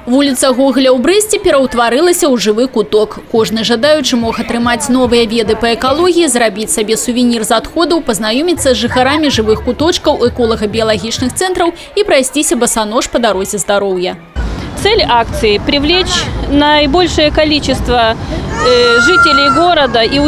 Вуліца Гоголя ў Брэсце пераўтварылася ў жывы куток. Кожны жадаючы мог атрымаць новыя веды па экалогіі, зрабіць сабе сувенір з адходаў, пазнаёміцца з жыхарамі жывых куточкаў, эколага-біялагічных цэнтраў і прайсціся босанож по дарозе здароўя. Цель акции – привлечь наибольшее количество жителей города и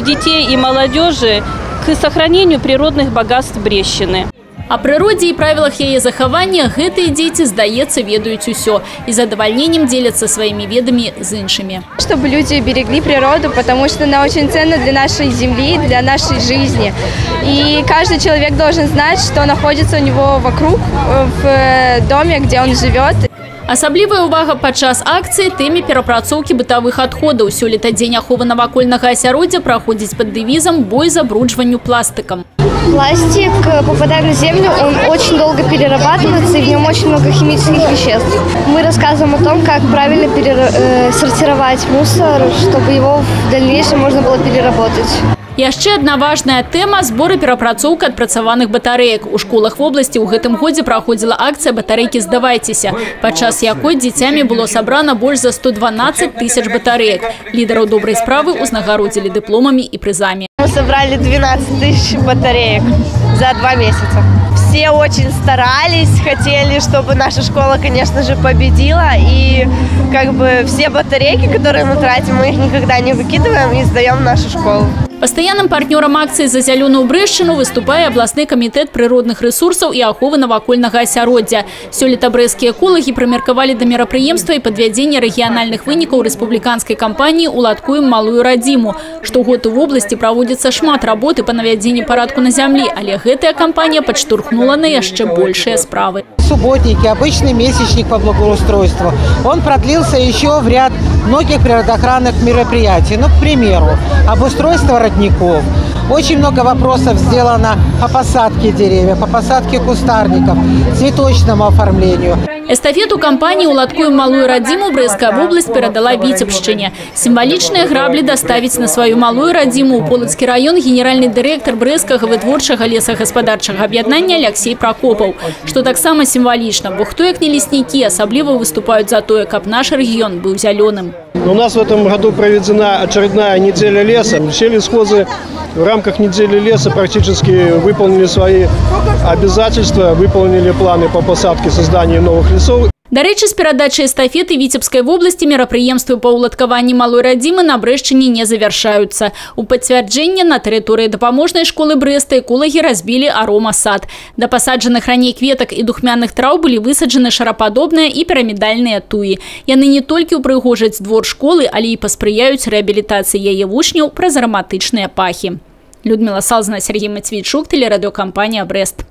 детей, и молодежи к сохранению природных богатств Брестщины. О природзе и правилах яе захавання гэтыя дзеці, здаецца, ведаюць усё и с задовольнением делятся своими ведами с іншими. Чтобы люди берегли природу, потому что она очень ценна для нашей земли, для нашей жизни. И каждый человек должен знать, что находится у него вокруг, в доме, где он живет. Асаблівая ўвага падчас акцыі тэме перапрацоўкі бытавых адходаў. Сёлета дзень аховы навакольнага асяроддзя праходзіць пад дэвізам «Бой забруджванню пластиком». Пластик, попадая на землю, он очень долго перерабатывается, и в нем очень много химических веществ. Мы рассказываем о том, как правильно сортировать мусор, чтобы его в дальнейшем можно было переработать. Яшчэ одна важная тэма – збор і перапрацоўка адпрацаваных батарэек. У школах вобласці ў гэтым годзе праходзіла акцыя «Батарэйкі здавайцеся», падчас якой дзіцямі было сабрана больш за 112 тысяч батарэек. Лідараў добрай справы узнагародзілі дыпломамі і прызамі. Мы собрали 12 тысяч батареек за 2 месяца. Все очень старались, хотели, чтобы наша школа, конечно же, победила. И как бы все батарейки, которые мы тратим, мы их никогда не выкидываем и сдаем в нашу школу. Пастаянным партнёрам акцыі «За зялёную Брэсчыну» выступае абласны камітэт прыродных рэсурсаў і аховы навакольнага асяроддзя. Сёлета брэсцкія эколагі прымеркавалі да мерапрыемства і падвядзення рэгіянальных вынікаў рэспубліканскай кампаніі «Уладкуем малую радзіму». Штогод у вобласці праводзіцца шмат работы па навядзенні парадку на зямлі, але гэтая кампанія падштурхнула на яшчэ большыя справы. Субботники, обычный месячник по благоустройству. Он продлился еще в ряд многих природоохранных мероприятий. Ну, к примеру, обустройство родников. Очень много вопросов сделано по посадке деревьев, по посадке кустарников, цветочному оформлению. Эстафету кампании «Уладкуем малую радзіму» Брэсцкая вобласць перадала Віцебшчыне. Сімвалічныя граблі даставіць на сваю малую радзіму ў Полацкі раён генеральны дырэктар Брэсцкага вытворчага лесагаспадарчага аб'яднання Алексей Прокопаў. Што таксама сімвалічна, бо хто як не леснікі асабліва выступаюць за тое, каб наш рэгіён быў зялёным. У нас в этом году проведена очередная неделя леса. Все лесхозы в рамках недели леса практически выполнили свои обязательства, выполнили планы по посадке и созданию новых лесов. Дарэчы, з перадачай эстафеты Віцебскай вобласці мерапрыемствы па ўладкаванні малой радзімы на Брэсчыне не завяршаюцца. У пацвярджэнне на тэрыторыі дапаможнай школы Брэста эколагі разбілі аромасад. Да пасаджаных раней кветак і духмяных траў былі высаджаны шарападобныя і пірамідальныя туі. Яны не толькі ўпрыгожаць двор школы, але і паспрыяюць рэабілітацыі яе вучняў праз араматычныя пахі. Людмила Салзна, Сергей Матвейчук, телерадиокомпания «Брест».